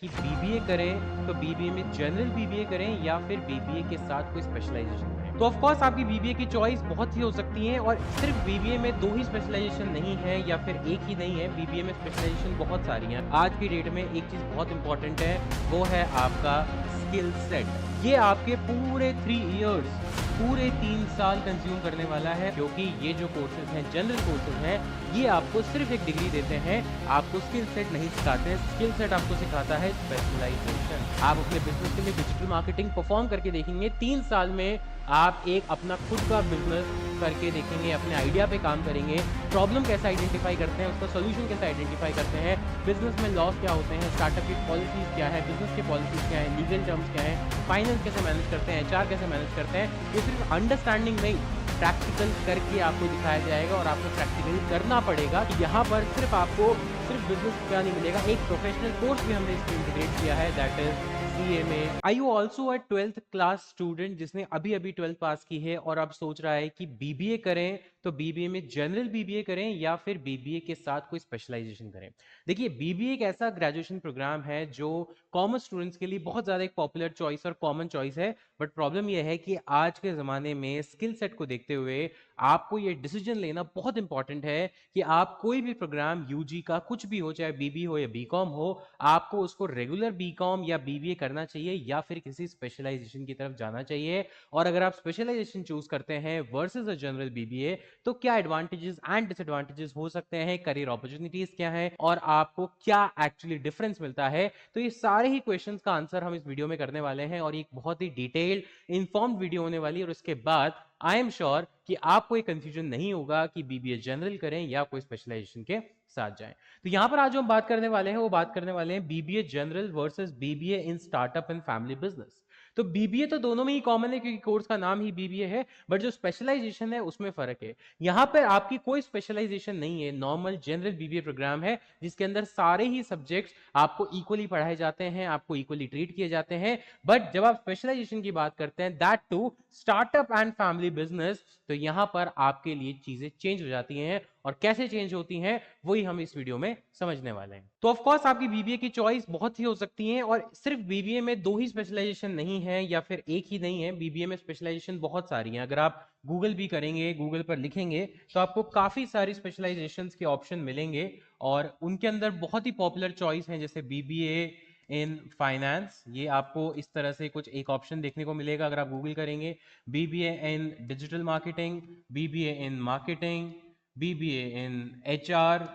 कि बीबीए करें तो बीबीए में जनरल बीबीए करें या फिर बीबीए के साथ कोई स्पेशलाइजेशन करें। तो ऑफ कोर्स आपकी बीबीए की चॉइस बहुत सी हो सकती है और सिर्फ बीबीए में दो ही स्पेशलाइजेशन नहीं है या फिर एक ही नहीं है, बीबीए में स्पेशलाइजेशन बहुत सारी हैं। आज की डेट में एक चीज बहुत इंपॉर्टेंट है, वो है आपका स्किल सेट। ये आपके पूरे 3 इयर्स, पूरे 3 साल कंज्यूम करने वाला है, क्योंकि ये जो कोर्सेज हैं, जनरल कोर्सेज हैं, ये आपको सिर्फ एक डिग्री देते हैं, आपको स्किल सेट नहीं सिखाते हैं। स्किल सेट आपको सिखाता है स्पेशलाइजेशन। आप अपने बिजनेस के लिए डिजिटल मार्केटिंग परफॉर्म करके देखेंगे, 3 साल में आप एक अपना खुद का बिजनेस करके देखेंगे, अपने आइडिया पे काम करेंगे, प्रॉब्लम कैसे आइडेंटिफाई करते हैं, उसका सोल्यूशन कैसे आइडेंटिफाई करते हैं, बिजनेस में लॉस क्या होते हैं, स्टार्टअप की पॉलिसीज क्या है, बिजनेस की पॉलिसीज क्या है, लीगल टर्म्स क्या है, फाइनेंस कैसे मैनेज करते हैं, एचआर कैसे मैनेज करते हैं। ये सिर्फ अंडरस्टैंडिंग नहीं, प्रैक्टिकल करके आपको दिखाया जाएगा और आपको प्रैक्टिकली करना पड़ेगा। यहाँ पर सिर्फ आपको सिर्फ बिजनेस का नहीं मिलेगा, एक प्रोफेशनल कोर्स भी हमने इसमें इंटीग्रेट किया है, that is CMA. I you also a 12th class student जिसने अभी अभी 12th पास की है और अब सोच रहा है कि बीबीए करें तो बीबीए में जनरल बीबीए करें या फिर बीबीए के साथ कोई स्पेशलाइजेशन करें। देखिए, बीबीए एक ऐसा ग्रेजुएशन प्रोग्राम है जो कॉमर्स स्टूडेंट्स के लिए बहुत ज्यादा एक पॉपुलर चॉइस और कॉमन चॉइस है, बट प्रॉब्लम यह है कि आज के जमाने में स्किल सेट को देखते हुए आपको ये डिसीजन लेना बहुत इंपॉर्टेंट है कि आप कोई भी प्रोग्राम यूजी का कुछ भी हो, चाहे बीबी हो या बीकॉम हो, आपको उसको रेगुलर बीकॉम या बीबीए करना चाहिए या फिर किसी स्पेशलाइजेशन की तरफ जाना चाहिए। और अगर आप स्पेशलाइजेशन चूज करते हैं वर्सेस अ जनरल बीबीए, तो क्या एडवांटेजेस एंड डिसएडवांटेजेस हो सकते हैं, करियर अपॉर्चुनिटीज क्या है और आपको क्या एक्चुअली डिफरेंस मिलता है, तो ये सारे ही क्वेश्चंस का आंसर हम इस वीडियो में करने वाले हैं और एक बहुत ही डिटेल्ड इन्फॉर्म्ड वीडियो होने वाली है। और उसके बाद आई एम श्योर कि आपको ये कंफ्यूजन नहीं होगा कि बीबीए जनरल करें या कोई स्पेशलाइजेशन के साथ जाएं। तो यहां पर आज जो हम बात करने वाले हैं वो बात करने वाले हैं BBA general versus BBA in startup and family business. तो बीबीए तो दोनों में ही कॉमन है क्योंकि कोर्स का नाम ही बीबीए है, बट जो स्पेशलाइजेशन है उसमें फर्क है। यहां पर आपकी कोई स्पेशलाइजेशन नहीं है, नॉर्मल जनरल बीबीए प्रोग्राम है जिसके अंदर सारे ही सब्जेक्ट्स आपको इक्वली पढ़ाए जाते हैं, आपको इक्वली ट्रीट किए जाते हैं। बट जब आप स्पेशलाइजेशन की बात करते हैं, that to startup and family business, तो यहां पर आपके लिए चीजें चेंज हो जाती हैं और कैसे चेंज होती हैं वही हम इस वीडियो में समझने वाले हैं। तो ऑफ कोर्स आपकी बीबीए की चॉइस बहुत ही हो सकती है और सिर्फ बीबीए में दो ही स्पेशलाइजेशन नहीं है या फिर एक ही नहीं है, बीबीए में स्पेशलाइजेशन बहुत सारी हैं। अगर आप गूगल भी करेंगे, गूगल पर लिखेंगे, तो आपको काफी सारी स्पेशलाइजेशंस के ऑप्शन मिलेंगे और उनके अंदर बहुत ही पॉपुलर चॉइस हैं, जैसे बीबीए इन फाइनेंस, ये आपको इस तरह से कुछ एक ऑप्शन देखने को मिलेगा अगर आप गूगल करेंगे। BBA in digital marketing, BBA in marketing, BBA in HR,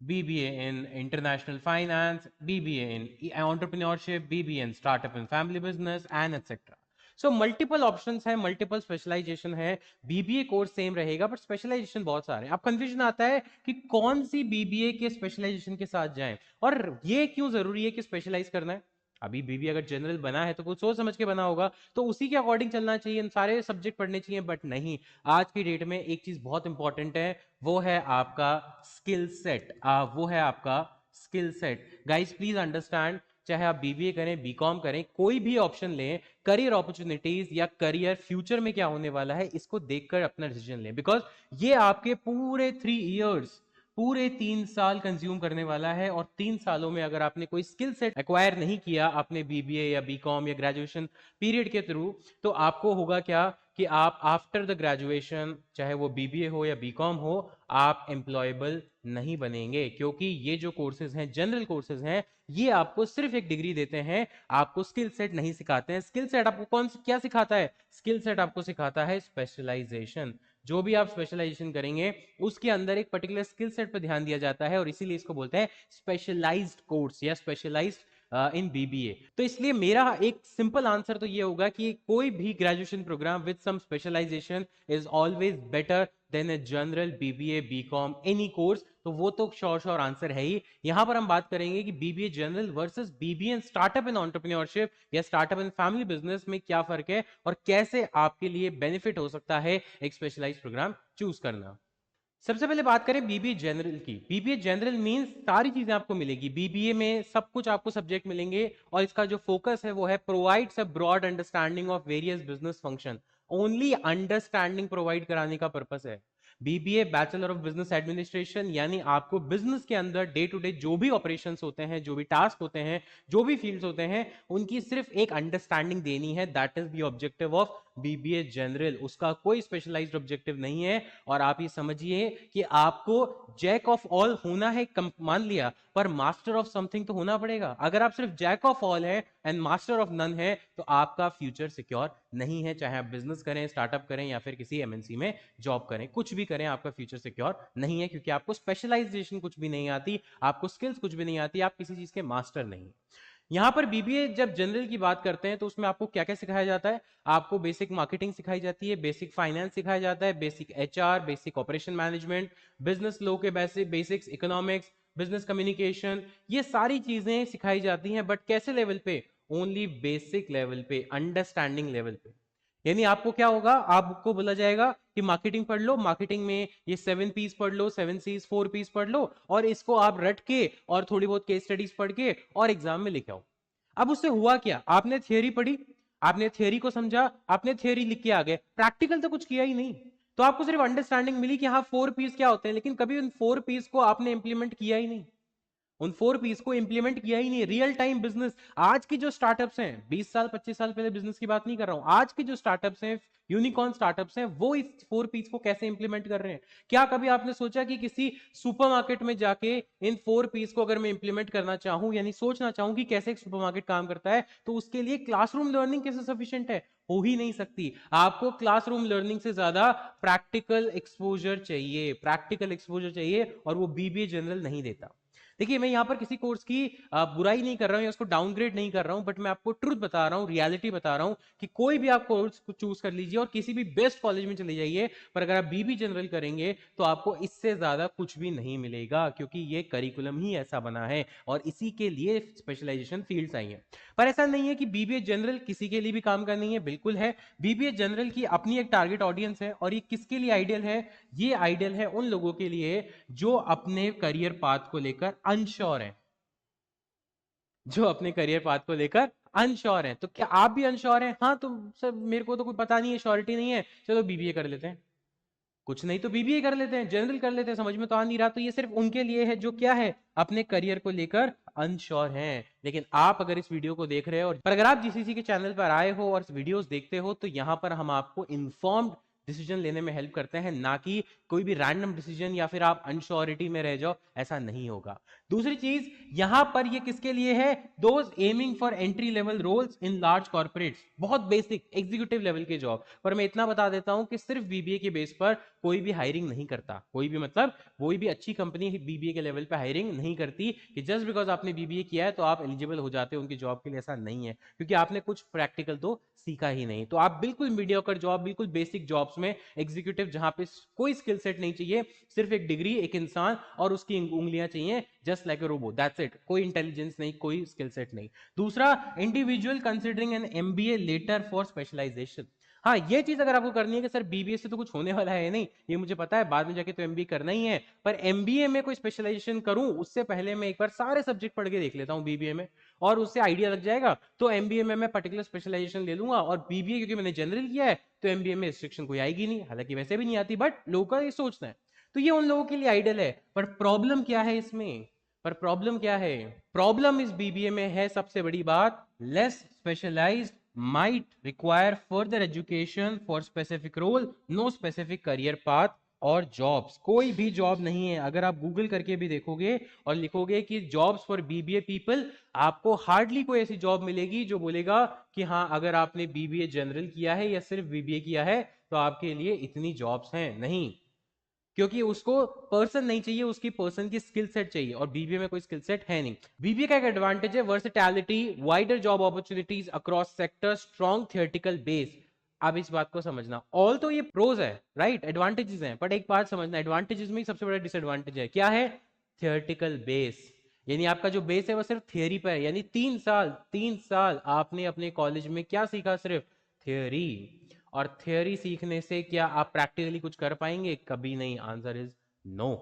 BBA in international finance, BBA in entrepreneurship, BBA in startup and family business, and etc. So multiple options है, मल्टीपल स्पेशलाइजेशन है। BBA course same रहेगा but specialisation बहुत सारे हैं। अब confusion आता है कि कौन सी बीबीए के स्पेशलाइजेशन के साथ जाएं और ये क्यों जरूरी है कि स्पेशलाइज करना है। अभी बीबीए अगर जनरल बना है तो कुछ सोच समझ के बना होगा, तो उसी के अकॉर्डिंग चलना चाहिए, इन सारे सब्जेक्ट पढ़ने चाहिए, बट नहीं। आज की डेट में एक चीज बहुत इंपॉर्टेंट है, वो है आपका स्किल सेट। वो है आपका skill set. Guys please understand, चाहे आप बीबीए करें, बीकॉम करें, कोई भी ऑप्शन लें, करियर अपॉर्चुनिटीज या करियर फ्यूचर में क्या होने वाला है इसको देखकर अपना डिसीजन लें, बिकॉज ये आपके पूरे 3 इयर्स, पूरे 3 साल कंज्यूम करने वाला है। और 3 सालों में अगर आपने कोई स्किल सेट एक्वायर नहीं किया अपने बीबीए या बीकॉम या ग्रेजुएशन पीरियड के थ्रू, तो आपको होगा क्या कि आप आफ्टर द ग्रेजुएशन, चाहे वो बीबीए हो या बीकॉम हो, आप एम्प्लॉयबल नहीं बनेंगे, क्योंकि ये जो कोर्सेज हैं, जनरल कोर्सेज हैं, ये आपको सिर्फ एक डिग्री देते हैं, आपको स्किल सेट नहीं सिखाते हैं। स्किल सेट आपको कौन क्या सिखाता है? स्किल सेट आपको सिखाता है स्पेशलाइजेशन। जो भी आप स्पेशलाइजेशन करेंगे उसके अंदर एक पर्टिकुलर स्किल सेट पर ध्यान दिया जाता है और इसीलिए इसको बोलते हैं स्पेशलाइज्ड कोर्स या स्पेशलाइज्ड इन बीबीए। तो इसलिए मेरा एक सिंपल आंसर तो ये होगा कि कोई भी graduation programme with some specialization is always better than a general BBA BCom any course. तो वो तो श्योर श्योर आंसर है ही। यहां पर हम बात करेंगे कि बीबीए जनरल वर्सेस बीबीए इन स्टार्टअप इन एंटरप्रेन्योरशिप या स्टार्टअप इन फैमिली बिजनेस में क्या फर्क है और कैसे आपके लिए बेनिफिट हो सकता है एक स्पेशलाइज्ड प्रोग्राम चूज करना। सबसे पहले बात करें बीबीए जनरल की। बीबीए जनरल मींस सारी चीजें आपको मिलेगी, बीबीए में सब कुछ आपको सब्जेक्ट मिलेंगे और इसका जो फोकस है वो है provides a broad understanding of various business function. Only understanding provide कराने का पर्पस है। BBA bachelor of business administration, यानी आपको बिजनेस के अंदर डे टू डे जो भी ऑपरेशंस होते हैं, जो भी टास्क होते हैं, जो भी फील्ड्स होते हैं, उनकी सिर्फ एक अंडरस्टैंडिंग देनी है। That is the objective of BBA general. उसका कोई स्पेशलाइज्ड ऑब्जेक्टिव नहीं है। और आप ये समझिए कि आपको जैक ऑफ ऑल होना है, मान लिया, पर मास्टर ऑफ समथिंग तो होना पड़ेगा। अगर आप सिर्फ जैक ऑफ ऑल है एंड मास्टर ऑफ नन है तो आपका फ्यूचर सिक्योर नहीं है। चाहे आप बिजनेस करें, स्टार्टअप करें या फिर किसी एमएनसी में जॉब करें, कुछ भी करें, आपका फ्यूचर सिक्योर नहीं है, क्योंकि आपको स्पेशलाइजेशन कुछ भी नहीं आती, आपको स्किल्स कुछ भी नहीं आती, आप किसी चीज के मास्टर नहीं। यहां पर बीबीए जब जनरल की बात करते हैं तो उसमें आपको क्या क्या सिखाया जाता है? आपको बेसिक मार्केटिंग सिखाई जाती है, बेसिक फाइनेंस सिखाया जाता है, basic HR, basic operation management, business law के बेसिक्स, इकोनॉमिक्स, बिजनेस कम्युनिकेशन, ये सारी चीजें सिखाई जाती हैं। बट कैसे लेवल पे? ओनली बेसिक लेवल पे, अंडरस्टैंडिंग लेवल पे। यानी आपको क्या होगा, आपको बोला जाएगा कि मार्केटिंग पढ़ लो, मार्केटिंग में ये 7 पीस पढ़ लो, 7 Cs, 4 Ps पढ़ लो, और इसको आप रट के और थोड़ी बहुत केस स्टडीज पढ़ के और एग्जाम में लिखे आओ। अब उससे हुआ क्या? आपने थियोरी पढ़ी, आपने थियोरी को समझा, आपने थियोरी लिख के आ गए, प्रैक्टिकल तो कुछ किया ही नहीं। तो आपको सिर्फ अंडरस्टैंडिंग मिली कि हाँ 4 Ps क्या होते हैं, लेकिन कभी उन 4 Ps को आपने इंप्लीमेंट किया ही नहीं। उन 4 Ps को इंप्लीमेंट किया ही नहीं। रियल टाइम बिजनेस, आज की जो स्टार्टअप्स हैं, 20 साल 25 साल पहले बिजनेस की बात नहीं कर रहा हूं, आज की जो स्टार्टअप्स हैं, यूनिकॉर्न स्टार्टअप्स हैं, वो इस 4 Ps को कैसे इंप्लीमेंट कर रहे हैं? क्या कभी आपने सोचा कि किसी सुपरमार्केट में जाके इन 4 Ps को अगर मैं इंप्लीमेंट करना चाहूं, यानी सोचना चाहूं कि कैसे एक सुपरमार्केट काम करता है, तो उसके लिए क्लासरूम लर्निंग कैसे सफिशिएंट है? हो ही नहीं सकती। आपको क्लासरूम लर्निंग से ज्यादा प्रैक्टिकल एक्सपोजर चाहिए, प्रैक्टिकल एक्सपोजर चाहिए, और वो बीबीए जनरल नहीं देता। देखिए, मैं यहां पर किसी कोर्स की बुराई नहीं कर रहा हूं या उसको डाउनग्रेड नहीं कर रहा हूं, बट मैं आपको ट्रूथ बता रहा हूं, रियलिटी बता रहा हूं कि कोई भी आप कोर्स को चूज कर लीजिए और किसी भी बेस्ट कॉलेज में चले जाइए, पर अगर आप बीबी जनरल करेंगे तो आपको इससे ज्यादा कुछ भी नहीं मिलेगा, क्योंकि ये करिकुलम ही ऐसा बना है और इसी के लिए स्पेशलाइजेशन फील्ड्स आई हैं। पर ऐसा नहीं है कि बीबीए जनरल किसी के लिए भी काम का नहीं है, बिल्कुल है। बीबीए जनरल की अपनी एक टारगेट ऑडियंस है, और ये किसके लिए आइडियल है? ये आइडियल है उन लोगों के लिए जो अपने करियर पाथ को लेकर अनश्योर हैं, जो अपने करियर पाथ को लेकर अनश्योर हैं। तो क्या आप भी अनश्योर हैं? हाँ, तो सर मेरे को तो कोई पता नहीं है, श्योरिटी नहीं है, चलो बीबीए कर लेते हैं। कुछ नहीं तो बीबीए कर लेते हैं, जनरल कर लेते हैं, समझ में तो आ नहीं रहा। तो ये सिर्फ उनके लिए है जो क्या है, अपने करियर को लेकर अनश्योर हैं। लेकिन आप अगर इस वीडियो को देख रहे हो, और अगर आप जीसीसी के चैनल पर आए हो और वीडियोस देखते हो, तो यहां पर हम आपको इन्फॉर्म्ड डिसीजन लेने में हेल्प करते हैं, ना कि कोई भी रैंडम डिसीजन या फिर आप अनश्योरिटी में रह जाओ, ऐसा नहीं होगा। दूसरी चीज, यहां पर ये किसके लिए है? Those aiming for entry level roles in large corporates, बहुत बेसिक एग्जीक्यूटिव लेवल के जॉब। पर मैं इतना बता देता हूं कि सिर्फ बीबीए के बेस पर कोई भी हायरिंग नहीं करता, कोई भी, मतलब कोई भी अच्छी कंपनी बीबीए के लेवल पे हायरिंग नहीं करती कि जस्ट बिकॉज आपने बीबीए किया है तो आप एलिजिबल हो जाते हो उनकी जॉब के लिए। ऐसा नहीं है, क्योंकि आपने कुछ प्रैक्टिकल तो सीखा ही नहीं। तो आप बिल्कुल मीडियोकर जॉब, बिल्कुल बेसिक जॉब्स में एग्जीक्यूटिव, जहां पे कोई स्किल सेट नहीं चाहिए, सिर्फ एक डिग्री, एक इंसान और उसकी उंगलियां चाहिए, just like a robot, that's it. कोई इंटेलिजेंस नहीं, कोई स्किल सेट नहीं। दूसरा, individual considering an MBA later for specialization. हाँ, ये चीज अगर आपको करनी है कि सर बीबीए से तो कुछ होने वाला है नहीं, ये मुझे पता है, बाद में जाके तो एमबीए करना ही है, पर एमबीए में कोई स्पेशलाइजेशन करूं उससे पहले मैं एक बार सारे सब्जेक्ट पढ़ के देख लेता हूं बीबीए में, और उससे आइडिया लग जाएगा, तो एमबीए में मैं पर्टिकुलर स्पेशलाइजेशन ले लूंगा। और बीबीए क्योंकि मैंने जनरल किया है तो एमबीए में रिस्ट्रिक्शन कोई आएगी नहीं, हालांकि वैसे भी नहीं आती, बट लोगों का ये सोचना है। तो ये उन लोगों के लिए आइडियल है। पर प्रॉब्लम क्या है इसमें? पर प्रॉब्लम क्या है? प्रॉब्लम इस बीबीए में है, सबसे बड़ी बात, less specialized, might require further education for specific role, no specific career path और जॉब्स। कोई भी जॉब नहीं है। अगर आप गूगल करके भी देखोगे और लिखोगे कि जॉब्स फॉर बीबीए पीपल, आपको हार्डली कोई ऐसी जॉब मिलेगी जो बोलेगा कि हाँ, अगर आपने बीबीए जनरल किया है या सिर्फ बीबीए किया है तो आपके लिए इतनी जॉब्स हैं। नहीं, क्योंकि उसको पर्सन नहीं चाहिए, उसकी पर्सन की स्किल सेट चाहिए, और बीबीए में कोई स्किल सेट है नहीं। बीबीए का एक एडवांटेज है versatility, wider job opportunities across sector, strong theoretical base. अब इस बात को समझना, ऑल तो ये प्रोज है, राइट, एडवांटेजेस हैं, बट एक बात समझना, एडवांटेजेस में सबसे बड़ा डिसएडवांटेज है, क्या है? Theoretical base. यानी आपका जो बेस है वो सिर्फ थियोरी पर है, यानी 3 साल आपने अपने कॉलेज में क्या सीखा? सिर्फ थियोरी। और थियोरी सीखने से क्या आप प्रैक्टिकली कुछ कर पाएंगे? कभी नहीं। Answer is no.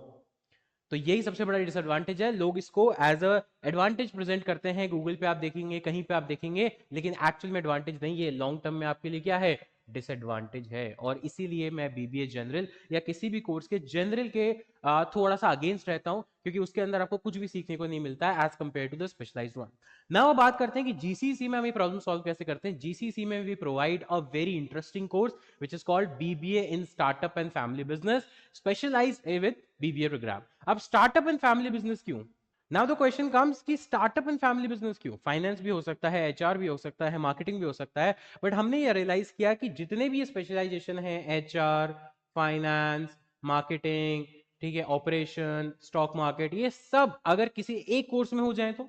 तो यही सबसे बड़ा डिसएडवांटेज है। लोग इसको एज अ एडवांटेज प्रेजेंट करते हैं, गूगल पे आप देखेंगे, कहीं पे आप देखेंगे, लेकिन एक्चुअल में एडवांटेज नहीं है। लॉन्ग टर्म में आपके लिए क्या है? डिसएडवांटेज है। और इसीलिए मैं बीबीए जनरल या किसी भी कोर्स के जनरल के थोड़ा सा अगेंस्ट रहता हूं, क्योंकि उसके अंदर आपको कुछ भी सीखने को नहीं मिलता है as compare to the specialized one. Now बात करते हैं कि जीसीसी में हम ये प्रॉब्लम सॉल्व कैसे करते हैं। जीसीसी में we provide a very interesting course which is called BBA in Startup and Family Business, specialized with BBA program. अब startup and family business क्यों? Now the question comes कि startup and family business क्यों? Finance भी हो सकता है, HR भी हो सकता है, मार्केटिंग भी हो सकता है, बट हमने ये रियलाइज किया कि जितने भी ये स्पेशलाइजेशन है, एचआर, फाइनेंस, मार्केटिंग, ठीक है, ऑपरेशन, स्टॉक मार्केट, ये सब अगर किसी एक कोर्स में हो जाए तो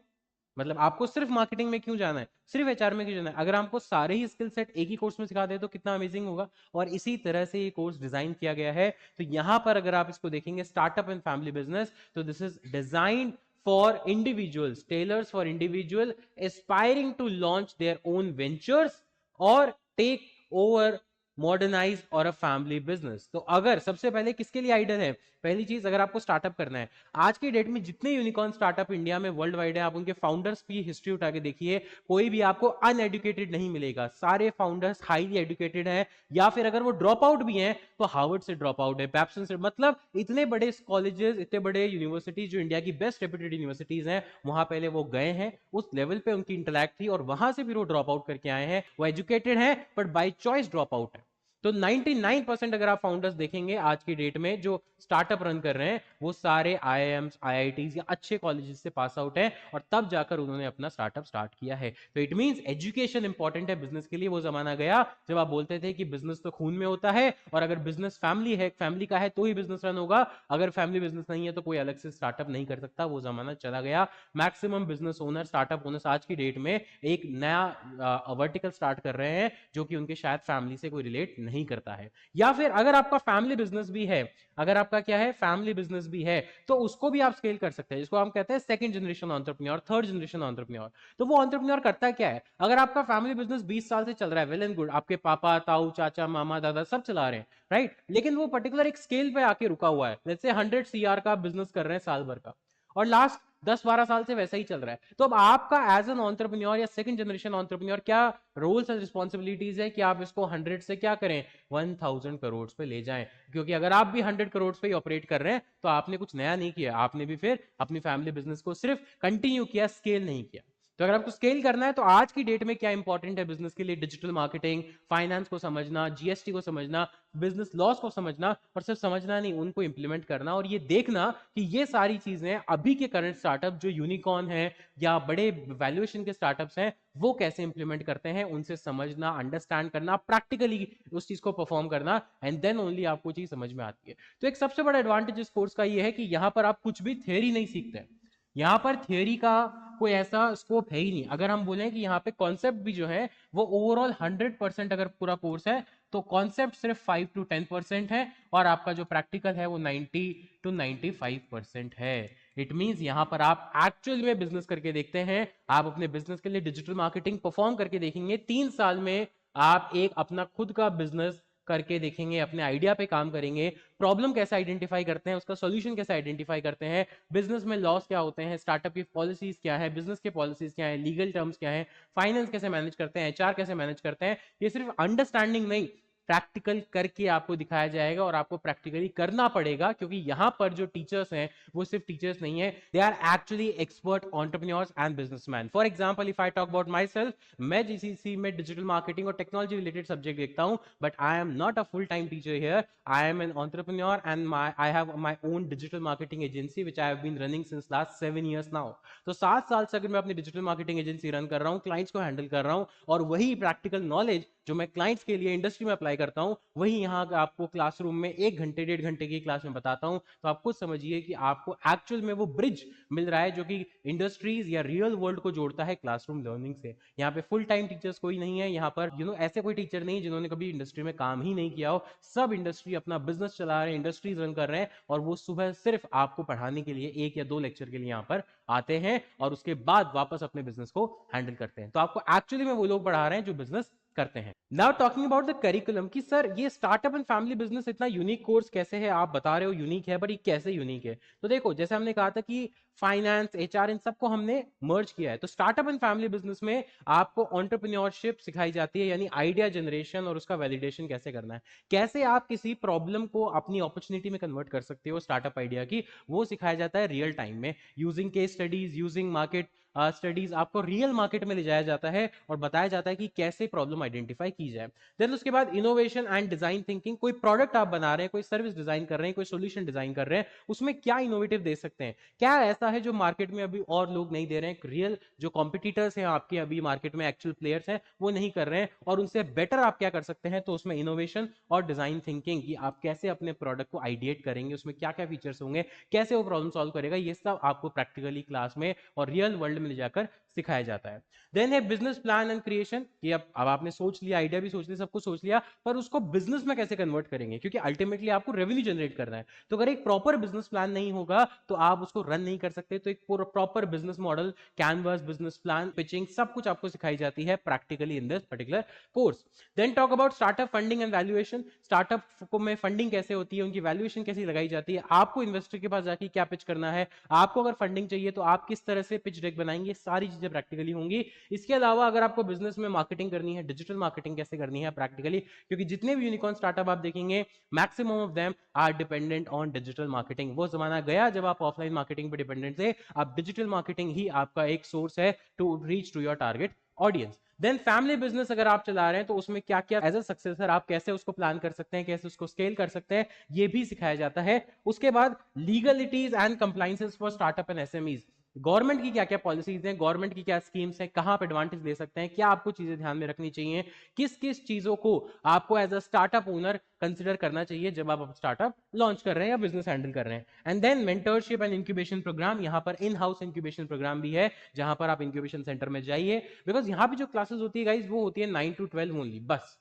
मतलब आपको सिर्फ मार्केटिंग में क्यों जाना है, सिर्फ एचआर में क्यों जाना है, अगर हमको सारे ही स्किल सेट एक ही कोर्स में सिखा दे तो कितना अमेजिंग होगा। और इसी तरह से ये कोर्स डिजाइन किया गया है। तो यहां पर अगर आप इसको देखेंगे स्टार्टअप एंड फैमिली बिजनेस, तो this is designed for individuals, tailors for individual aspiring to launch their own ventures और टेक ओवर मॉडर्नाइज और अ फैमिली बिजनेस। तो अगर सबसे पहले किसके लिए आइडियल है, पहली चीज अगर आपको स्टार्टअप करना है, आज की डेट में जितने यूनिकॉर्न स्टार्टअप इंडिया में वर्ल्ड वाइड है, आप उनके फाउंडर्स की हिस्ट्री उठा के देखिए, कोई भी आपको अनएडुकेटेड नहीं मिलेगा, सारे फाउंडर्स हाईली एजुकेटेड हैं, या फिर अगर वो ड्रॉप आउट भी हैं तो हार्वर्ड से ड्रॉप आउट है, पैप्सन से, मतलब इतने बड़े कॉलेजेस, इतने बड़े यूनिवर्सिटीज जो इंडिया की बेस्ट रेप्यूटेड यूनिवर्सिटीज हैं, वहां पहले वो गए हैं, उस लेवल पे उनकी इंटेलेक्ट थी और वहां से फिर वो ड्रॉप आउट करके आए हैं। वो एजुकेटेड हैं but by choice drop out है। तो 99% अगर आप फाउंडर्स देखेंगे आज की डेट में जो स्टार्टअप रन कर रहे हैं, वो सारे आईआईएम्स, आईआईटीज या अच्छे कॉलेजेस से पास आउट हैं और तब जाकर उन्होंने अपना स्टार्टअप स्टार्ट किया है। तो इट मींस एजुकेशन इंपॉर्टेंट है बिजनेस के लिए। वो जमाना गया जब आप बोलते थे कि बिजनेस तो खून में होता है और अगर बिजनेस फैमिली है, फैमिली का है तो ही बिजनेस रन होगा, अगर फैमिली बिजनेस नहीं है तो कोई अलग से स्टार्टअप नहीं कर सकता। वो जमाना चला गया। Maximum business owner, startup owners आज की डेट में एक नया वर्टिकल स्टार्ट कर रहे हैं जो कि उनके शायद फैमिली से कोई रिलेट नहीं करता है। या फिर अगर आपका फैमिली बिजनेस भी है, अगर आपका क्या है, फैमिली बिजनेस भी है, तो उसको भी आप स्केल कर सकते हैं, जिसको हम कहते हैं second generation entrepreneur, third generation entrepreneur. तो वो एंटरप्रेन्योर करता क्या है, अगर आपका फैमिली बिजनेस 20 साल से चल रहा है, वेल एंड गुड, आपके पापा, ताऊ, चाचा, मामा, दादा सब चला रहे हैं, राइट, लेकिन वो पर्टिकुलर एक स्केल पे आके रुका हुआ है, लेट्स से 100 सीआर का बिजनेस कर रहे हैं साल भर का, और लास्ट 10-12 साल से वैसा ही चल रहा है। तो अब आपका एज एन एंटरप्रेन्योर या सेकंड जनरेशन एंटरप्रेन्योर क्या रोल्स एंड रिस्पॉन्सिबिलिटीज है कि आप इसको 100 से क्या करें, 1000 करोड़ पे ले जाएं। क्योंकि अगर आप भी 100 करोड़ पे ही ऑपरेट कर रहे हैं तो आपने कुछ नया नहीं किया, आपने भी फिर अपनी फैमिली बिजनेस को सिर्फ कंटिन्यू किया, स्केल नहीं किया। तो अगर आपको स्केल करना है तो आज की डेट में क्या इंपॉर्टेंट है बिजनेस के लिए, डिजिटल मार्केटिंग, फाइनेंस को समझना, जीएसटी को समझना, बिजनेस लॉस को समझना, और सिर्फ समझना नहीं, उनको इंप्लीमेंट करना, और ये देखना कि ये सारी चीजें अभी के करंट स्टार्टअप जो यूनिकॉर्न है या बड़े वैल्यूएशन के स्टार्टअप्स हैं वो कैसे इंप्लीमेंट करते हैं, उनसे समझना, अंडरस्टैंड करना, प्रैक्टिकली उस चीज को परफॉर्म करना, एंड देन ओनली आपको चीज समझ में आती है। तो एक सबसे बड़ा एडवांटेज इस कोर्स का ये है कि यहां पर आप कुछ भी थियरी नहीं सीखते, यहां पर थियरी का कोई ऐसा स्कोप है ही नहीं। अगर हम बोलें कि यहाँ पे कॉन्सेप्ट भी जो है वो ओवरऑल 100% अगर पूरा कोर्स है तो कॉन्सेप्ट सिर्फ 5 to 10% है और आपका जो प्रैक्टिकल है वो 90 to 95% है। इट मींस यहां पर आप एक्चुअल में बिजनेस करके देखते हैं, आप अपने बिजनेस के लिए डिजिटल मार्केटिंग परफॉर्म करके देखेंगे, 3 साल में आप एक अपना खुद का बिजनेस करके देखेंगे, अपने आइडिया पे काम करेंगे, प्रॉब्लम कैसे आइडेंटिफाई करते हैं, उसका सॉल्यूशन कैसे आइडेंटिफाई करते हैं, बिजनेस में लॉस क्या होते हैं, स्टार्टअप की पॉलिसीज क्या है, बिजनेस के पॉलिसीज क्या है, लीगल टर्म्स क्या है, फाइनेंस कैसे मैनेज करते हैं, एचआर कैसे मैनेज करते हैं, ये सिर्फ अंडरस्टैंडिंग नहीं, प्रैक्टिकल करके आपको दिखाया जाएगा और आपको प्रैक्टिकली करना पड़ेगा, क्योंकि यहां पर जो टीचर्स हैं वो सिर्फ टीचर्स नहीं है, they are actually expert entrepreneurs and businessman. For example if I talk about myself, मैं जीसीसी में डिजिटल मार्केटिंग और टेक्नोलॉजी रिलेटेड सब्जेक्ट देखता हूं, but I am not a full time teacher here, I am an entrepreneur and I have my own digital marketing agency which I have been running since last 7 years now. तो 7 साल से अगर मैं अपनी digital marketing agency run कर रहा हूं, clients को हैंडल कर रहा हूं, और वही प्रैक्टिकल नॉलेज जो मैं क्लाइंट्स के लिए इंडस्ट्री में अप्लाई करता हूं वही यहां आपको क्लासरूम में 1 घंटे 1.5 घंटे की क्लास में बताता हूं, तो आप खुद समझिए कि आपको एक्चुअल में वो ब्रिज मिल रहा है जो कि इंडस्ट्रीज या रियल वर्ल्ड को जोड़ता है क्लासरूम लर्निंग से। यहाँ पे फुल टाइम टीचर्स कोई नहीं है, यहाँ पर ऐसे कोई टीचर नहीं जिन्होंने कभी इंडस्ट्री में काम ही नहीं किया हो, सब इंडस्ट्री अपना बिजनेस चला रहे हैं, इंडस्ट्रीज रन कर रहे हैं, और वो सुबह सिर्फ आपको पढ़ाने के लिए 1 या 2 लेक्चर के लिए यहाँ पर आते हैं और उसके बाद वापस अपने बिजनेस को हैंडल करते हैं। तो आपको एक्चुअली में वो लोग पढ़ा रहे हैं जो बिजनेस करते हैं। Now talking about the curriculum कि सर ये स्टार्टअप एंड फैमिली बिजनेस इतना यूनिक कोर्स कैसे है, आप बता रहे हो यूनिक है, बट ये कैसे यूनिक है? तो देखो, जैसे हमने कहा था कि फाइनेंस, एचआर, इन सबको हमने मर्ज किया है। तो स्टार्टअप एंड फैमिली बिजनेस में आपको एंटरप्रेन्योरशिप सिखाई जाती है, यानी आइडिया जनरेशन और उसका वैलिडेशन कैसे करना है, कैसे आप किसी प्रॉब्लम को अपनी अपॉर्चुनिटी में कन्वर्ट कर सकते हो स्टार्टअप आइडिया की, वो सिखाया जाता है रियल टाइम में, using case studies, using market studies. आपको रियल मार्केट में ले जाया जाता है और बताया जाता है कि कैसे प्रॉब्लम आइडेंटिफाई की जाए। देन उसके बाद इनोवेशन एंड डिजाइन थिंकिंग, कोई प्रोडक्ट आप बना रहे हैं, कोई सर्विस डिजाइन कर रहे हैं, कोई सोल्यूशन डिजाइन कर रहे हैं, उसमें क्या इनोवेटिव दे सकते हैं, क्या ऐसा है जो मार्केट में अभी और लोग नहीं दे रहे हैं, रियल जो कॉम्पिटिटर्स हैं आपके अभी मार्केट में, एक्चुअल प्लेयर्स हैं, वो नहीं कर रहे हैं, और उनसे बेटर आप क्या कर सकते हैं। तो उसमें इनोवेशन और डिजाइन थिंकिंग कि आप कैसे अपने प्रोडक्ट को आइडिएट करेंगे, उसमें क्या क्या फीचर्स होंगे, कैसे वो प्रॉब्लम सॉल्व करेगा, ये सब आपको प्रैक्टिकली क्लास में और रियल वर्ल्ड में ले जाकर सिखाया जाता है। देन है बिजनेस प्लान एंड क्रिएशन, कि अब आपने सोच लिया, आइडिया भी सोच लिया, सब कुछ सोच लिया, पर उसको बिजनेस में कैसे कन्वर्ट करेंगे, क्योंकि अल्टीमेटली आपको रेवेन्यू जनरेट करना है। तो अगर एक प्रॉपर बिजनेस प्लान नहीं होगा तो आप उसको रन नहीं कर सकते। तो एक proper business model, canvas, business plan, pitching, सब कुछ आपको सिखाई जाती है practically in this particular course. Then talk about startup funding and valuation, startup को में फंडिंग कैसे होती है, उनकी वैल्यूएशन कैसे लगाई जाती है, आपको इन्वेस्टर के पास जाके क्या पिच करना है, आपको अगर फंडिंग चाहिए तो आप किस तरह से पिच डेक बनाएंगे, सारी चीजें प्रैक्टिकली होंगी। इसके अलावा अगर आपको बिजनेस में मार्केटिंग करनी है, डिजिटल मार्केटिंग कैसे करनी है प्रैक्टिकली, क्योंकि जितने भी यूनिकॉर्न स्टार्टअप आप देखेंगे, maximum of them are dependent on digital marketing. वो जमाना गया जब आप ऑफलाइन मार्केटिंग पे डिपेंडेंट थे, अब डिजिटल मार्केटिंग ही आपका एक सोर्स है to reach to your target audience. Then family business अगर आप चला रहे हैं तो उसमें क्या क्या एज अ सक्सेसर आप कैसे उसको प्लान कर सकते हैं, कैसे उसको स्केल कर सकते हैं, ये भी सिखाया जाता है। उसके बाद legalities and compliances for startup and SMEs, government की क्या क्या पॉलिसीज हैं, गवर्नमेंट की क्या स्कीम्स हैं, कहां आप एडवांटेज ले सकते हैं, क्या आपको चीजें ध्यान में रखनी चाहिए, किस किस चीजों को आपको as a startup owner consider करना चाहिए जब आप स्टार्टअप लॉन्च कर रहे हैं या बिजनेस हैंडल कर रहे हैं। And then mentorship and incubation programme, यहां पर इन हाउस इंक्यूबेशन प्रोग्राम भी है, जहां पर आप इंक्यूबेशन सेंटर में जाइए, बिकॉज यहां पे जो क्लासेस होती है गाइज, वो होती है 9 to 12 ओनली, बस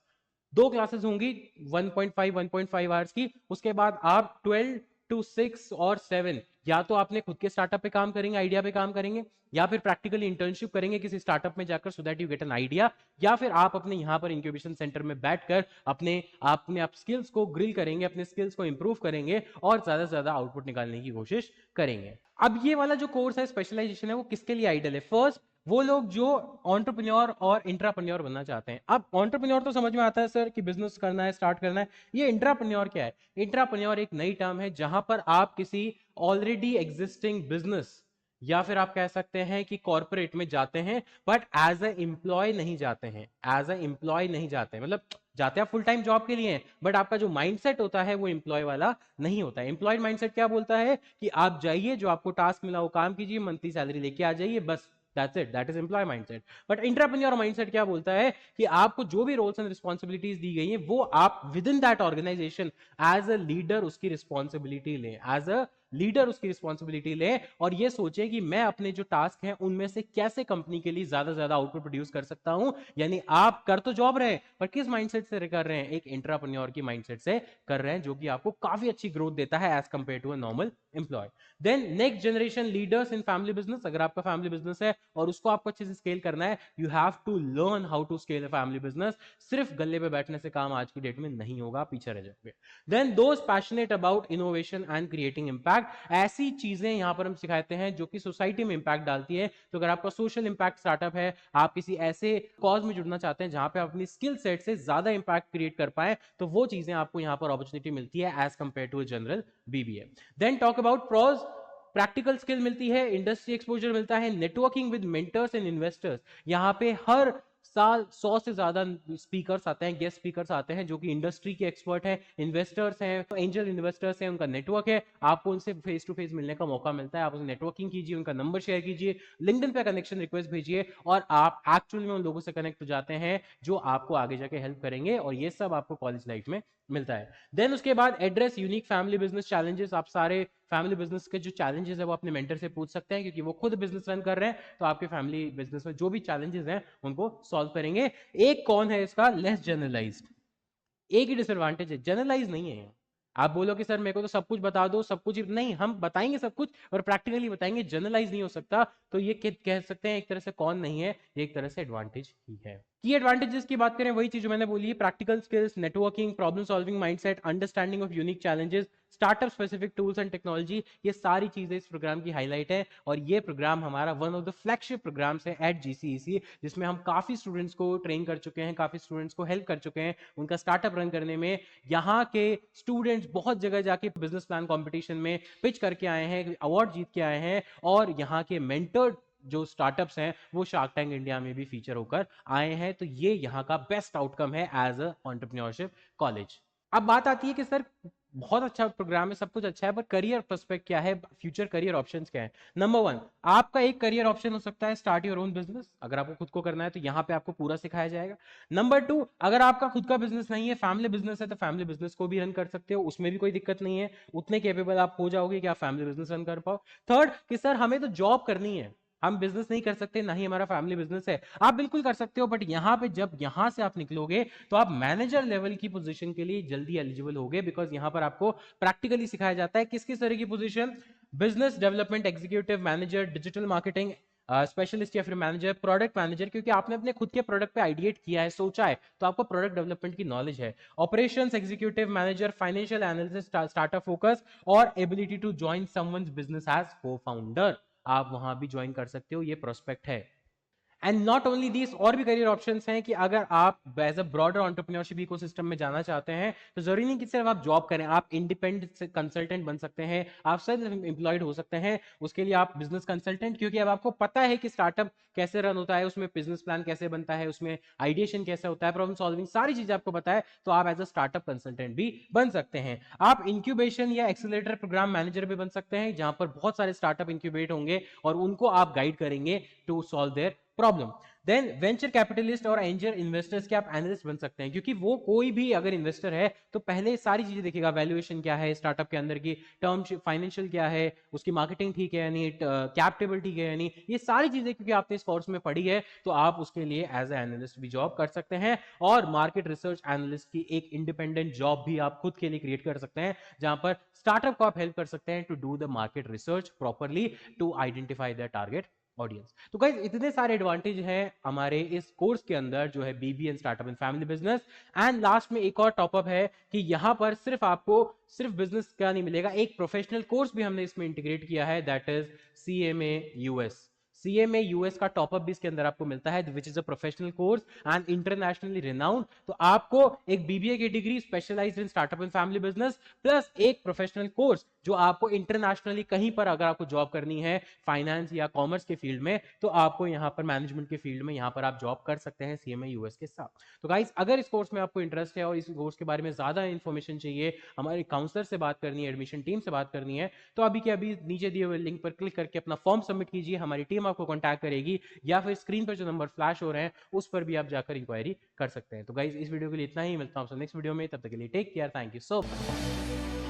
दो क्लासेस होंगी 1.5 आवर्स की। उसके बाद आप 12 to 6 और 7 या तो आपने खुद के स्टार्टअप पे काम करेंगे, आइडिया पे काम करेंगे, या फिर प्रैक्टिकली इंटर्नशिप करेंगे किसी स्टार्टअप में जाकर, so that you get an idea, या फिर आप अपने यहां पर इंक्यूबेशन सेंटर में बैठकर अपने आप स्किल्स को ग्रिल करेंगे, अपने स्किल्स को इंप्रूव करेंगे और ज्यादा से ज्यादा आउटपुट निकालने की कोशिश करेंगे। अब ये वाला जो कोर्स है, स्पेशलाइजेशन है, वो किसके लिए आइडियल है? फर्स्ट, वो लोग जो एंटरप्रेन्योर और इंट्राप्रेन्योर बनना चाहते हैं। अब एंटरप्रेन्योर तो समझ में आता है सर कि बिजनेस करना है, स्टार्ट करना है। ये इंट्राप्रेन्योर क्या है? इंट्राप्रेन्योर एक नई टर्म है जहां पर आप किसी ऑलरेडी एग्जिस्टिंग बिजनेस या फिर आप कह सकते हैं कि कॉर्पोरेट में जाते हैं, बट एज ए एम्प्लॉय नहीं जाते हैं, एज ए एम्प्लॉय नहीं जाते हैं, मतलब जाते हैं फुल टाइम जॉब के लिए, बट आपका जो माइंडसेट होता है वो एम्प्लॉय वाला नहीं होता है। एम्प्लॉय माइंडसेट क्या बोलता है कि आप जाइए, जो आपको टास्क मिला वो काम कीजिए, मंथली सैलरी लेके आ जाइए, बस that's it, that is employ mindset. But entrepreneur mindset क्या बोलता है कि आपको जो भी रोल्स एंड रिस्पॉन्सिबिलिटीज दी गई हैं, वो आप within that organisation as a leader उसकी रिस्पॉन्सिबिलिटी लें, एज अ लीडर उसकी रिस्पॉन्सिबिलिटी ले, और ये सोचे कि मैं अपने जो टास्क हैं उनमें से कैसे कंपनी के लिए ज्यादा से ज्यादा आउटपुट प्रोड्यूस कर सकता हूं। यानी आप कर तो जॉब रहे हैं, पर किस माइंडसेट से कर रहे हैं? एक एंटरप्रेन्योर की माइंडसेट से कर रहे हैं, जो कि आपको काफी अच्छी ग्रोथ देता है as compare to a normal employ. Then next generation leaders in family business, अगर आपका फैमिली बिजनेस है और उसको आपको अच्छे से स्केल करना है, you have to learn how to scale a family business. सिर्फ गल्ले पे बैठने से काम आज की डेट में नहीं होगा, पीछे रह जाओगे। Then those passionate about innovation and creating impact, ऐसी चीजें यहां पर हम सिखाते हैं जो कि सोसाइटी में इंपैक्ट डालती है। तो अगर आपका सोशल इंपैक्ट स्टार्टअप है, आप किसी ऐसे कॉज में जुड़ना चाहते हैं जहां पे आप अपनी स्किल सेट से ज्यादा इंपैक्ट क्रिएट कर पाए, तो वो चीजें आपको यहां पर अपॉर्चुनिटी मिलती है as compare to general BBA. Then talk about pros, practical skill मिलती है, इंडस्ट्री एक्सपोजर मिलता है, networking with mentors and investors. यहां पे हर साल 100 से ज्यादा स्पीकर्स आते हैं, गेस्ट स्पीकर्स आते हैं जो कि इंडस्ट्री के एक्सपर्ट हैं, इन्वेस्टर्स हैं, एंजल इन्वेस्टर्स हैं, उनका नेटवर्क है, आपको उनसे फेस टू फेस मिलने का मौका मिलता है। आप उनसे नेटवर्किंग कीजिए, उनका नंबर शेयर कीजिए, लिंक्डइन पे कनेक्शन रिक्वेस्ट भेजिए, और आप एक्चुअल में उन लोगों से कनेक्ट हो जाते हैं जो आपको आगे जाके हेल्प करेंगे, और ये सब आपको कॉलेज लाइफ में मिलता है। देन उसके बाद address unique family business challenges, आप सारे फैमिली बिजनेस के जो चैलेंजेस है वो अपने मेंटर से पूछ सकते हैं, क्योंकि वो खुद बिजनेस रन कर रहे हैं, तो आपके फैमिली बिजनेस में जो भी चैलेंजेस हैं उनको सॉल्व करेंगे। एक कौन है इसका? Less generalized. एक ही डिसएडवांटेज है, जनरलाइज नहीं है। आप बोलो कि सर मेरे को तो सब कुछ बता दो, सब कुछ नहीं, हम बताएंगे सब कुछ और प्रैक्टिकली बताएंगे, जनरलाइज नहीं हो सकता। तो ये कह सकते हैं एक तरह से कौन नहीं है, एक तरह से एडवांटेज ही है। की एडवांटेजेस की बात करें, वही चीज जो मैंने बोली है, practical skills, networking, problem solving mindset, understanding of unique challenges, startup specific tools and technology, ये सारी चीजें इस प्रोग्राम की हाईलाइट है। और ये प्रोग्राम हमारा one of the flagship programmes है एट जीसीईसी, जिसमें हम काफी स्टूडेंट्स को ट्रेन कर चुके हैं, काफी स्टूडेंट्स को हेल्प कर चुके हैं उनका स्टार्टअप रन करने में। यहाँ के स्टूडेंट्स बहुत जगह जाके बिजनेस प्लान कॉम्पिटिशन में पिच करके आए हैं, अवार्ड जीत के आए हैं, और यहाँ के मेंटर्ड जो स्टार्टअप्स हैं वो शार्क टैंक इंडिया में भी फीचर होकर आए हैं। तो ये यहाँ का बेस्ट आउटकम है एज अ एंटरप्रेन्योरशिप कॉलेज। अब बात आती है कि सर बहुत अच्छा प्रोग्राम है, सब कुछ अच्छा है, पर करियर पर्सपेक्ट क्या है, फ्यूचर करियर ऑप्शंस क्या है। नंबर वन, आपका एक करियर ऑप्शन हो सकता है स्टार्ट योर ओन बिजनेस। अगर आपको खुद को करना है तो यहाँ पे आपको पूरा सिखाया जाएगा। नंबर टू, अगर आपका खुद का बिजनेस नहीं है, फैमिली बिजनेस है, तो फैमिली बिजनेस को भी रन कर सकते हो, उसमें भी कोई दिक्कत नहीं है, उतने केपेबल आप हो जाओगे कि आप फैमिली बिजनेस रन कर पाओ। थर्ड, कि सर हमें तो जॉब करनी है, हम बिजनेस नहीं कर सकते, ना ही हमारा फैमिली बिजनेस है। आप बिल्कुल कर सकते हो, बट यहां पे जब यहां से आप निकलोगे तो आप मैनेजर लेवल की पोजीशन के लिए जल्दी एलिजिबल होगे, बिकॉज यहां पर आपको प्रैक्टिकली सिखाया जाता है किस किस तरह की position, business development executive, manager, digital marketing specialist, या फिर मैनेजर, प्रोडक्ट मैनेजर, क्योंकि आपने अपने खुद के प्रोडक्ट पे आइडिएट किया है, सोचा है, तो आपको प्रोडक्ट डेवलपमेंट की नॉलेज है। Operations executive, manager, financial analysis, startup focus, और ability to join someone's business as co founder, आप वहां भी ज्वाइन कर सकते हो, ये प्रोस्पेक्ट है। एंड नॉट ओनली दिस, और भी करियर ऑप्शंस हैं कि अगर आप as a broader entrepreneurship ecosystem में जाना चाहते हैं तो जरूरी नहीं कि सिर्फ आप जॉब करें, आप इंडिपेंडेंट कंसल्टेंट बन सकते हैं, आप सेल्फ एम्प्लॉयड हो सकते हैं। उसके लिए आप बिजनेस कंसल्टेंट, क्योंकि अब आपको पता है कि स्टार्टअप कैसे रन होता है, उसमें बिजनेस प्लान कैसे बनता है, उसमें आइडिएशन कैसे होता है, प्रॉब्लम सॉल्विंग, सारी चीजें आपको पता है, तो आप एज अ स्टार्टअप कंसल्टेंट भी बन सकते हैं। आप इंक्यूबेशन या एक्सीलरेटर प्रोग्राम मैनेजर भी बन सकते हैं, जहां पर बहुत सारे स्टार्टअप इंक्यूबेट होंगे और उनको आप गाइड करेंगे to solve their problem. Then venture capitalist और एंजल इन्वेस्टर्स के आप एनालिस्ट बन सकते हैं, क्योंकि वो कोई भी अगर इन्वेस्टर है तो पहले सारी चीजें देखेगा, वैल्यूएशन क्या है स्टार्टअप के अंदर की, टर्म फाइनेंशियल क्या है, उसकी मार्केटिंग ठीक है या नहीं, कैप टेबल ठीक है या नहीं, ये सारी चीजें क्योंकि आपने इस कोर्स में पढ़ी है, तो आप उसके लिए एज ए एनालिस्ट भी जॉब कर सकते हैं। और मार्केट रिसर्च एनालिस्ट की एक इंडिपेंडेंट जॉब भी आप खुद के लिए क्रिएट कर सकते हैं, जहां पर स्टार्टअप को आप हेल्प कर सकते हैं to do the market research properly to identify the target audience. तो गाइस इतने सारे एडवांटेज हैं हमारे इस कोर्स के अंदर जो है BBA in startup and family business. And last में एक और टॉपअप है कि यहां पर सिर्फ आपको सिर्फ बिजनेस का नहीं मिलेगा, एक प्रोफेशनल कोर्स भी हमने इसमें इंटीग्रेट किया है, that is CMA US. CMA US का टॉपअप भी इसके अंदर आपको मिलता है, which is a professional course and internationally renowned. तो आपको एक बीबीए की degree specialized in startup and family business plus एक प्रोफेशनल कोर्स जो आपको इंटरनेशनली कहीं पर अगर आपको जॉब करनी है फाइनेंस या कॉमर्स के फील्ड में, तो आपको यहां पर मैनेजमेंट के फील्ड में यहां पर आप जॉब कर सकते हैं सीएमए यूएस के साथ। तो गाइस अगर इस कोर्स में आपको इंटरेस्ट है और इस कोर्स के बारे में ज्यादा इंफॉर्मेशन चाहिए, हमारे काउंसलर से बात करनी है, एडमिशन टीम से बात करनी है, तो अभी के अभी नीचे दिए हुए लिंक पर क्लिक करके अपना फॉर्म सबमिट कीजिए, हमारी टीम आपको कॉन्टैक्ट करेगी, या फिर स्क्रीन पर जो नंबर फ्लैश हो रहे हैं उस पर भी आप जाकर इंक्वायरी कर सकते हैं। तो गाइस इस वीडियो के लिए इतना ही, मिलता हूं आपसे नेक्स्ट वीडियो में, तब तक के लिए take care, thank you so much.